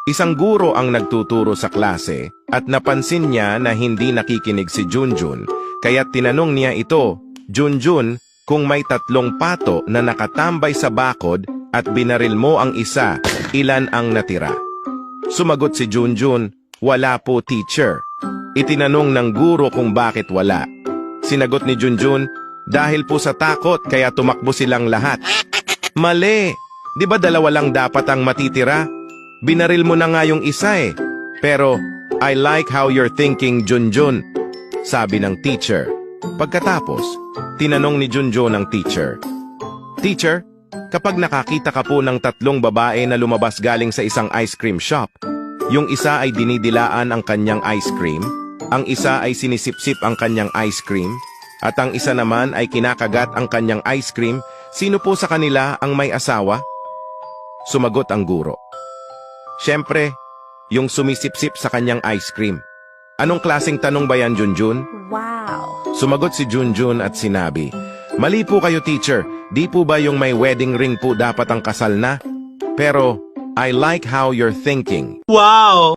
Isang guro ang nagtuturo sa klase at napansin niya na hindi nakikinig si Junjun, kaya tinanong niya ito, Junjun, kung may 3 pato na nakatambay sa bakod at binaril mo ang isa, ilan ang natira? Sumagot si Junjun, wala po teacher. Itinanong ng guro kung bakit wala. Sinagot ni Junjun, dahil po sa takot kaya tumakbo silang lahat. Mali! Di ba 2 lang dapat ang matitira? Binaril mo na nga yung isa eh. Pero, I like how you're thinking, Junjun, sabi ng teacher. Pagkatapos, tinanong ni Junjun ang teacher. Teacher, kapag nakakita ka po ng 3 babae na lumabas galing sa isang ice cream shop, yung isa ay dinidilaan ang kanyang ice cream, ang isa ay sinisipsip ang kanyang ice cream, at ang isa naman ay kinakagat ang kanyang ice cream, sino po sa kanila ang may asawa? Sumagot ang guro. Siyempre, yung sumisipsip sa kanyang ice cream. Anong klaseng tanong ba yan, Junjun? Wow! Sumagot si Junjun at sinabi, mali po kayo teacher, di po ba yung may wedding ring po dapat ang kasal na? Pero, I like how you're thinking. Wow!